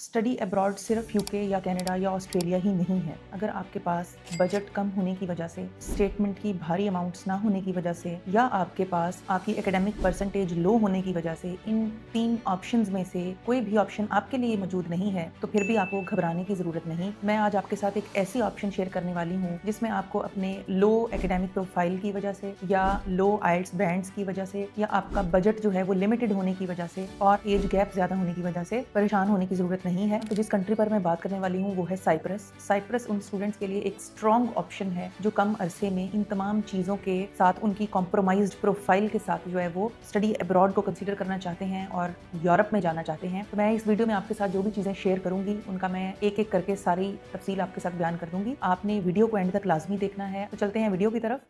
Study abroad सिर्फ UK या Canada या ऑस्ट्रेलिया ही नहीं है। अगर आपके पास बजट कम होने की वजह से, स्टेटमेंट की भारी अमाउंट्स ना होने की वजह से या आपके पास आपकी एकेडमिक परसेंटेज लो होने की वजह से इन 3 ऑप्शंस में से कोई भी ऑप्शन आपके लिए मौजूद नहीं है, तो फिर भी आपको घबराने की ज़रूरत नहीं। मैं आज आपके साथ एक ऐसी ऑप्शन शेयर करने वाली हूँ जिसमें आपको अपने लो एकेडमिक प्रोफाइल की वजह से या लो आइल्स बैंड्स की वजह से या आपका बजट जो है वो लिमिटेड होने की वजह से और एज गैप ज़्यादा होने की वजह से परेशान होने की ज़रूरत नहीं है। तो जिस कंट्री पर मैं बात करने वाली हूँ वो है साइप्रस। साइप्रस उन स्टूडेंट्स के लिए एक स्ट्रॉन्ग ऑप्शन है जो कम अरसे में इन तमाम चीज़ों के साथ, उनकी कॉम्प्रोमाइज्ड प्रोफाइल के साथ जो है वो स्टडी अब्रॉड को कंसीडर करना चाहते हैं और यूरोप में जाना चाहते हैं। तो मैं इस वीडियो में आपके साथ जो भी चीज़ें शेयर करूंगी उनका मैं एक एक करके सारी तफसील आपके साथ बयान कर दूंगी। आपने वीडियो को एंड तक लाजमी देखना है। तो चलते हैं वीडियो की तरफ।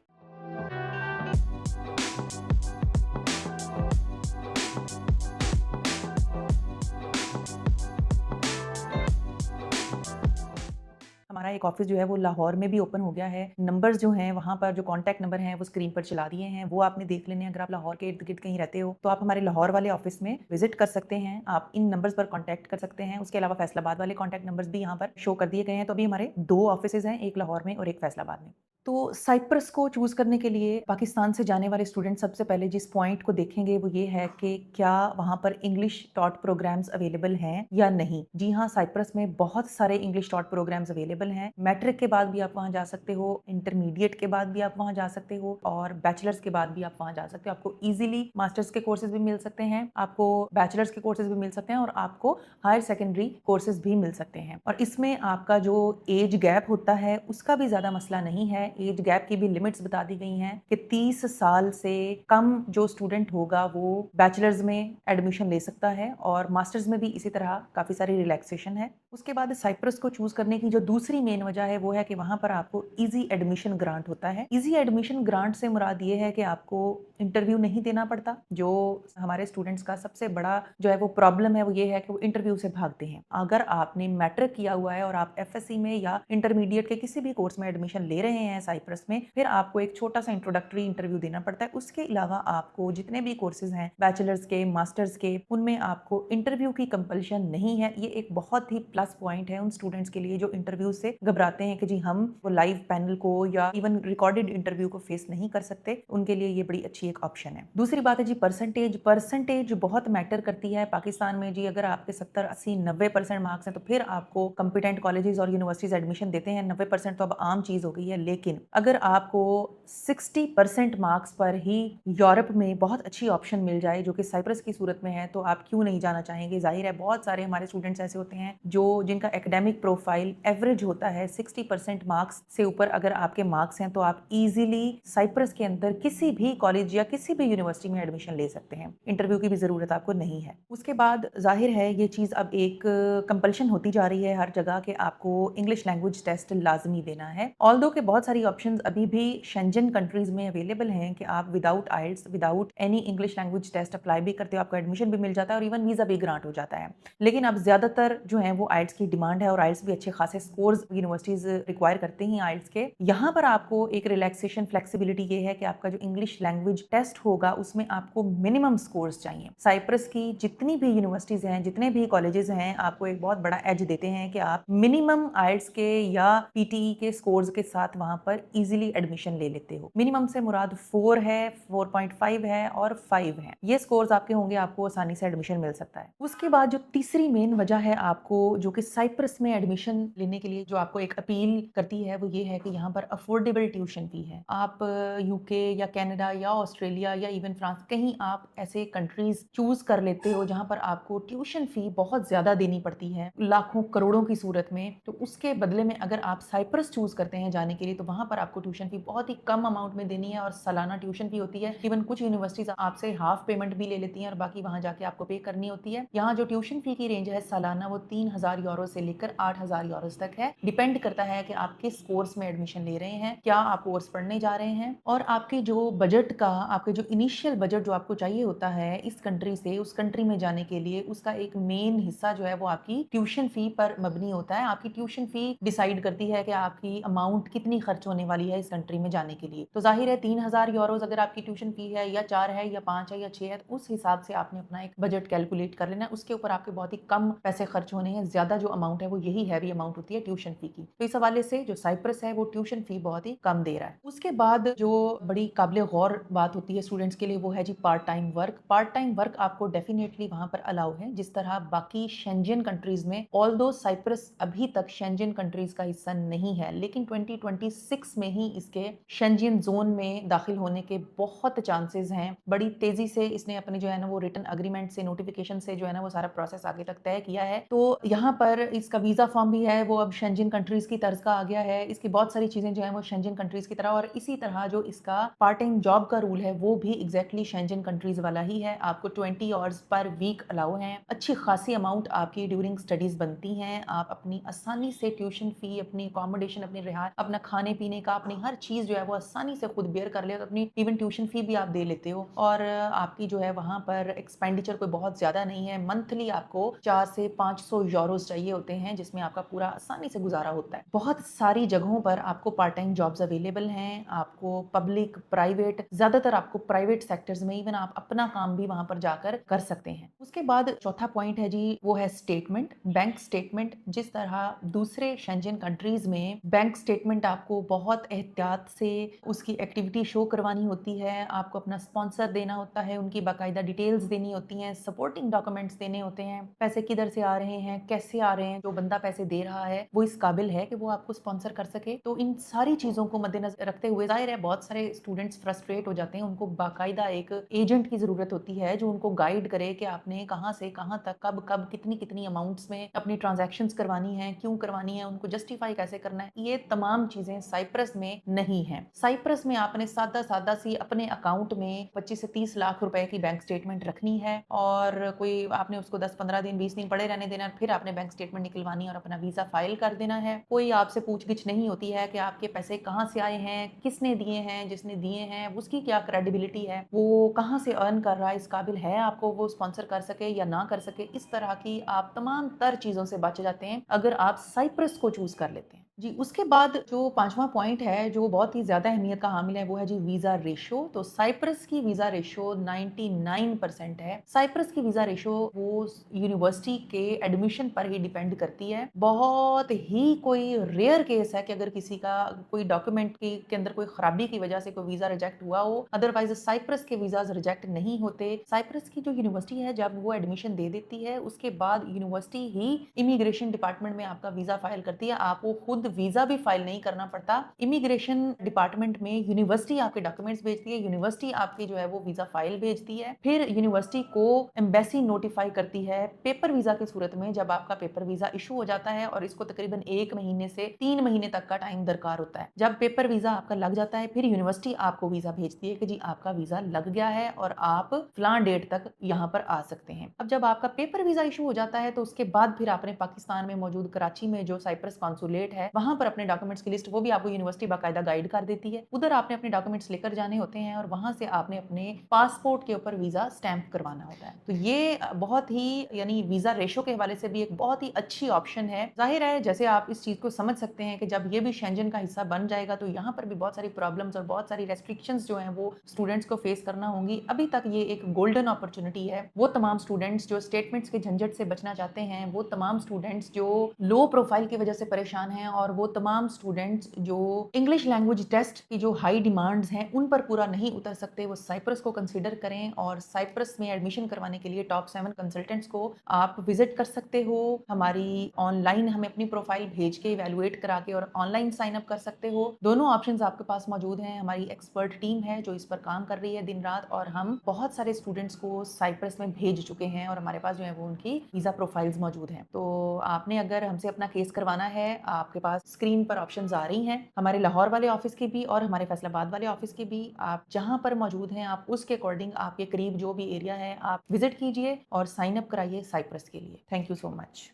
हमारा एक ऑफिस जो है वो लाहौर में भी ओपन हो गया है। नंबर्स जो हैं वहाँ पर, जो कॉन्टैक्ट नंबर हैं वो स्क्रीन पर चला दिए हैं, वो आपने देख लेने हैं। अगर आप लाहौर के इर्द गिर्द कहीं रहते हो तो आप हमारे लाहौर वाले ऑफिस में विजिट कर सकते हैं। आप इन नंबर्स पर कॉन्टैक्ट कर सकते हैं। उसके अलावा फैसलाबाद वाले कॉन्टैक्ट नंबर्स भी यहाँ पर शो कर दिए गए हैं। तो अभी हमारे 2 ऑफिसेज हैं, एक लाहौर में और एक फैसलाबाद में। तो साइप्रस को चूज़ करने के लिए पाकिस्तान से जाने वाले स्टूडेंट सबसे पहले जिस पॉइंट को देखेंगे वो ये है कि क्या वहाँ पर इंग्लिश टॉट प्रोग्राम्स अवेलेबल हैं या नहीं। जी हाँ, साइप्रस में बहुत सारे इंग्लिश टॉट प्रोग्राम्स अवेलेबल हैं। मैट्रिक के बाद भी आप वहाँ जा सकते हो, इंटरमीडिएट के बाद भी आप वहाँ जा सकते हो और बैचलर्स के बाद भी आप वहाँ जा सकते हो। आपको ईजिली मास्टर्स के कोर्सेज भी मिल सकते हैं, आपको बैचलर्स के कोर्सेज भी मिल सकते हैं और आपको हायर सेकेंडरी कोर्सेज भी मिल सकते हैं। और इसमें आपका जो एज गैप होता है उसका भी ज़्यादा मसला नहीं है। एज गैप की भी लिमिट्स बता दी गई हैं कि 30 साल से कम जो स्टूडेंट होगा वो बैचलर्स में एडमिशन ले सकता है और मास्टर्स में भी इसी तरह काफ़ी सारी रिलैक्सेशन है। उसके बाद साइप्रस को चूज़ करने की जो दूसरी मेन वजह है वो है कि वहाँ पर आपको इजी एडमिशन ग्रांट होता है। इजी एडमिशन ग्रांट से मुराद ये है कि आपको इंटरव्यू नहीं देना पड़ता। जो हमारे स्टूडेंट्स का सबसे बड़ा जो है वो प्रॉब्लम है वो ये है कि वो इंटरव्यू से भागते हैं। अगर आपने मैट्रिक किया हुआ है और आप एफएससी में या इंटरमीडिएट के किसी भी कोर्स में एडमिशन ले रहे हैं साइप्रस में, फिर आपको एक छोटा सा इंट्रोडक्टरी इंटरव्यू देना पड़ता है। उसके अलावा आपको जितने भी कोर्सेज हैं बैचलर्स के, मास्टर्स के, उनमें आपको इंटरव्यू की कंपल्शन नहीं है। ये एक बहुत ही प्लस पॉइंट है उन स्टूडेंट्स के लिए जो इंटरव्यू से घबराते हैं कि जी हम वो लाइव पैनल को या इवन रिकॉर्डेड इंटरव्यू को फेस नहीं कर सकते। उनके लिए ये बड़ी अच्छी एक ऑप्शन है। दूसरी बात है जी परसेंटेज। परसेंटेज बहुत मैटर करती है पाकिस्तान में जी। अगर आपके 70, 80, 90% मार्क्स हैं तो फिर आपको कॉम्पिटेंट कॉलेजेस और यूनिवर्सिटीज एडमिशन देते हैं। 90% तो अब आम चीज हो गई है। लेकिन अगर आपको 60% मार्क्स पर ही यूरोप में बहुत अच्छी ऑप्शन मिल जाए जो कि साइप्रस की सूरत में है, तो आप क्यों नहीं जाना चाहेंगे। जाहिर है बहुत सारे हमारे स्टूडेंट्स ऐसे होते हैं जो जिनका एकेडमिक प्रोफाइल एवरेज होता है। 60% मार्क्स से ऊपर अगर आपके मार्क्स हैं तो आप इजीली साइप्रस के अंदर किसी भी कॉलेज या किसी भी यूनिवर्सिटी में एडमिशन ले सकते हैं। इंटरव्यू की भी जरूरत आपको नहीं है। उसके बाद जाहिर है ये चीज अब एक कंपल्शन होती जा रही है हर जगह कि आपको इंग्लिश लैंग्वेज टेस्ट लाजमी देना है। ऑल्दो के बहुत सारी ऑप्शंस अभी भी शेंजन कंट्रीज में अवेलेबल हैं कि आप without IELTS, without any English language test apply भी करते हो, आपको एडमिशन भी मिल जाता है और इवन वीजा भी ग्रांट हो जाता है। लेकिन अब ज्यादातर जो है वो आइल्स की डिमांड है और आइल्स भी अच्छे खासे स्कोर्स यूनिवर्सिटीज रिक्वायर करते हैं आइल्स के। यहाँ पर आपको एक रिलैक्सेशन, फ्लेक्सिबिलिटी ये है कि आपका जो इंग्लिश लैंग्वेज टेस्ट होगा उसमें आपको मिनिमम स्कोर्स चाहिए। साइप्रस की जितनी भी यूनिवर्सिटीज हैं, जितने भी कॉलेजेस हैं, आपको एक बहुत बड़ा एज देते हैं कि आप मिनिमम आइल्स के या पीटीई के स्कोर्स के साथ वहां पर इजीली एडमिशन ले लेते हो। मिनिमम से मुराद 4 है, 4.5 है और 5 है। ये स्कोर्स आपके होंगे, आपको आसानी से एडमिशन मिल सकता है। उसके बाद जो तीसरी मेन वजह है आपको जो कि साइप्रस में एडमिशन लेने के लिए जो आपको एक अपील करती है वो ये है कि यहाँ पर अफोर्डेबल ट्यूशन फी है। आप यूके या कनाडा या ऑस्ट्रेलिया या इवन फ्रांस, कहीं आप ऐसे कंट्रीज चूज कर लेते हो जहां पर आपको ट्यूशन फी बहुत ज्यादा देनी पड़ती है, लाखों करोड़ों की सूरत में। तो उसके बदले में अगर आप साइप्रस चूज करते हैं जाने के लिए तो वहां पर आपको ट्यूशन फी बहुत ही कम अमाउंट में देनी है और सालाना ट्यूशन फी होती है। इवन कुछ यूनिवर्सिटीज आपसे हाफ पेमेंट भी ले लेती हैं और बाकी वहां जाके आपको पे करनी होती है। यहाँ जो ट्यूशन फी की रेंज है सालाना वो 3000 यूरो से लेकर 8000 यूरो तक है। डिपेंड करता है कि आप किस कोर्स में एडमिशन ले रहे हैं, क्या आप कोर्स पढ़ने जा रहे हैं और आपके जो बजट का, आपके जो इनिशियल बजट जो आपको चाहिए होता है इस कंट्री से उस कंट्री में जाने के लिए, उसका एक मेन हिस्सा जो है वो आपकी ट्यूशन फी पर मबनी होता है। आपकी ट्यूशन फी डिसाइड करती है कि आपकी अमाउंट कितनी खर्च होने वाली है इस कंट्री में जाने के लिए। तो जाहिर है 3000 यूरोज़ अगर आपकी ट्यूशन फी है या 4 है या 5 है या 6 है, तो उस हिसाब से आपने अपना एक बजट कैलकुलेट कर लेना है। उसके ऊपर आपके बहुत ही कम पैसे खर्च होने हैं। ज़्यादा जो अमाउंट है वो यही हैवी अमाउंट होती है ट्यूशन फी की। तो इस हवाले से जो साइप्रस है वो ट्यूशन फी बहुत ही कम दे रहा है। उसके बाद जो बड़ी काबिल गौर बात होती है स्टूडेंट्स के लिए वो है जी part time work. Part time work आपको डेफिनेटली वहाँ पर अलाउ है, जिस तरह बाकी शेंजन कंट्रीज में। ऑल्दो साइप्रस अभी तक शेंजन कंट्रीज का हिस्सा नहीं है, लेकिन 2026 में ही इसके शेंजन जोन में दाखिल होने के बहुत चांसेस हैं। बड़ी तेजी से इसने अपने जो है ना वो रिटन अग्रीमेंट से, नोटिफिकेशन से जो है ना वो सारा प्रोसेस आगे तक तय किया है। तो यहाँ पर इसका वीजा फॉर्म भी है वो अब शेंजन कंट्रीज की तर्ज का आ गया है। इसकी बहुत सारी चीजें जो है वो शेंजन कंट्रीज की तरह, और इसी तरह जो इसका पार्ट टाइम जॉब का रूल है वो भी एग्जैक्टली शेंजन कंट्रीज वाला ही है। आपको 20 आवर्स पर वीक अलाउ है। अच्छी खासी अमाउंट आपकी ड्यूरिंग स्टडीज बनती हैं। आप अपनी आसानी से ट्यूशन फी, अपनी अकोमोडेशन, अपनी रिहायश, अपना खाने पीने का, अपनी हर चीज जो है वो आसानी से खुद बेयर कर ले, तो अपनी इवन ट्यूशन फी भी आप दे लेते हो। और आपकी जो है वहां पर एक्सपेंडिचर कोई बहुत ज्यादा नहीं है। मंथली आपको 4 से 500 यूरोज चाहिए होते हैं, जिसमें आपका पूरा आसानी से गुजारा होता है। बहुत सारी जगहों पर आपको पार्ट टाइम जॉब्स अवेलेबल हैं। आपको पब्लिक, प्राइवेट, ज्यादातर आपको प्राइवेट सेक्टर्स में इवन आप अपना काम भी वहां पर जाकर कर सकते हैं। उसके बाद चौथा पॉइंट है जी वो है स्टेटमेंट, बैंक स्टेटमेंट। जिस तरह दूसरे शेंजन कंट्रीज में बैंक स्टेटमेंट आपको बहुत एहतियात से उसकी एक्टिविटी शो करवानी होती है, आपको अपना स्पॉन्सर देना होता है, उनकी बाकायदा डिटेल्स देनी होती हैं, सपोर्टिंग डॉक्यूमेंट्स देने होते हैं, पैसे किधर से आ रहे हैं, कैसे आ रहे हैं, जो बंदा पैसे दे रहा है वो इस काबिल है कि वो आपको स्पॉन्सर कर सके। तो इन सारी चीजों को मद्देनजर रखते हुए जाहिर है बहुत सारे स्टूडेंट्स फ्रस्ट्रेट हो जाते हैं। उनको बाकायदा एक एजेंट की जरूरत होती है जो उनको गाइड करे कि आपने कहाँ से कहाँ तक, कब कब, कितनी कितनी अमाउंट्स में अपनी ट्रांजैक्शंस करवानी है, क्यों करवानी है, उनको जस्टिफाई कैसे करना है। ये तमाम चीजें साइप्रस में नहीं है। साइप्रस में आपने सादा सादा सी अपने अकाउंट में 25 से 30 लाख रुपए की बैंक स्टेटमेंट रखनी है, और कोई आपने उसको 10-15 दिन 20 दिन पड़े रहने देना, फिर आपने बैंक स्टेटमेंट निकलवानी और अपना वीजा फाइल कर देना है। कोई आपसे पूछगिछ नहीं होती है कि आपके पैसे कहाँ से आए हैं, किसने दिए हैं, जिसने दिए हैं उसकी क्या क्रेडिबिलिटी है, वो कहाँ से अर्न कर रहा है, इस काबिल है आपको वो स्पॉन्सर कर सके या ना कर सके। इस तरह की आप तमाम तर चीजों से बच जाते हैं अगर आप साइप्रस को चूज कर लेते हैं जी। उसके बाद जो पांचवा पॉइंट है जो बहुत ही ज्यादा अहमियत का हामिल है वो है जी वीजा रेशो। तो साइप्रस की वीजा रेशो 99% है। साइप्रस की वीजा रेशो वो यूनिवर्सिटी के एडमिशन पर ही डिपेंड करती है। बहुत ही कोई रेयर केस है कि अगर किसी का कोई डॉक्यूमेंट के अंदर कोई खराबी की वजह से कोई वीजा रिजेक्ट हुआ हो, अदरवाइज साइप्रस के वीजाज रिजेक्ट नहीं होते। साइप्रस की जो यूनिवर्सिटी है जब वो एडमिशन दे देती है उसके बाद यूनिवर्सिटी ही इमिग्रेशन डिपार्टमेंट में आपका वीजा फाइल करती है। आपको खुद वीजा भी फाइल नहीं करना पड़ता। इमिग्रेशन डिपार्टमेंट में यूनिवर्सिटी आपके डॉक्यूमेंट्स भेजती है, यूनिवर्सिटी आपकी जो है वो वीजा फाइल भेजती है, फिर यूनिवर्सिटी को एम्बेसी नोटिफाई करती है पेपर वीजा की सूरत में जब आपका पेपर वीजा इशू हो जाता है, और इसको तकरीबन 1 महीने से 3 महीने तक का टाइम दरकार होता है। जब पेपर वीजा आपका लग जाता है फिर यूनिवर्सिटी आपको वीजा भेजती है कि जी आपका वीजा लग गया है और आप फलां डेट तक यहाँ पर आ सकते हैं। अब जब आपका पेपर वीजा इशू हो जाता है तो उसके बाद फिर आपने पाकिस्तान में मौजूद कराची में जो साइप्रस कॉन्सुलेट है वहां पर अपने डॉक्यूमेंट्स की लिस्ट, वो भी आपको यूनिवर्सिटी बाकायदा गाइड कर देती है। उधर आपने अपने डॉक्यूमेंट्स लेकर जाने होते हैं और वहां से आपने अपने पासपोर्ट के ऊपर वीजा स्टैंप करवाना होता है। तो ये बहुत ही यानी वीजा रेशो के हवाले से भी एक बहुत ही अच्छी ऑप्शन है। जाहिर है जैसे आप इस चीज को समझ सकते हैं कि जब ये भी शेंजन का हिस्सा बन जाएगा तो यहाँ पर भी बहुत सारी प्रॉब्लम्स और बहुत सारी रेस्ट्रिक्शंस जो हैं वो स्टूडेंट्स को फेस करना होंगी। अभी तक ये एक गोल्डन अपॉर्चुनिटी है। वो तमाम स्टूडेंट्स जो स्टेटमेंट्स के झंझट से बचना चाहते हैं, वो तमाम स्टूडेंट्स जो लो प्रोफाइल की वजह से परेशान हैं, और वो तमाम स्टूडेंट्स जो इंग्लिश लैंग्वेज टेस्ट की जो हाई डिमांड्स हैं उन पर पूरा नहीं उतर सकते, वो साइप्रस को कंसीडर करें। और साइप्रस में एडमिशन करवाने के लिए टॉप 7 कंसल्टेंट्स को आप विजिट कर सकते हो। हमारी ऑनलाइन हमें अपनी प्रोफाइल भेज के इवेलुएट करा के और ऑनलाइन साइन अप कर सकते हो। दोनों ऑप्शंस आपके पास मौजूद हैं। हमारी एक्सपर्ट टीम है जो इस पर काम कर रही है दिन रात, और हम बहुत सारे स्टूडेंट्स को साइप्रस में भेज चुके हैं और हमारे पास जो है वो उनकी वीजा प्रोफाइल्स मौजूद हैं। तो आपने अगर हमसे अपना केस करवाना है, आपके पास स्क्रीन पर ऑप्शंस आ रही हैं हमारे लाहौर वाले ऑफिस की भी और हमारे फैसलाबाद वाले ऑफिस की भी। आप जहां पर मौजूद हैं आप उसके अकॉर्डिंग आपके करीब जो भी एरिया है आप विजिट कीजिए और साइन अप कराइए साइप्रस के लिए। Thank you so much.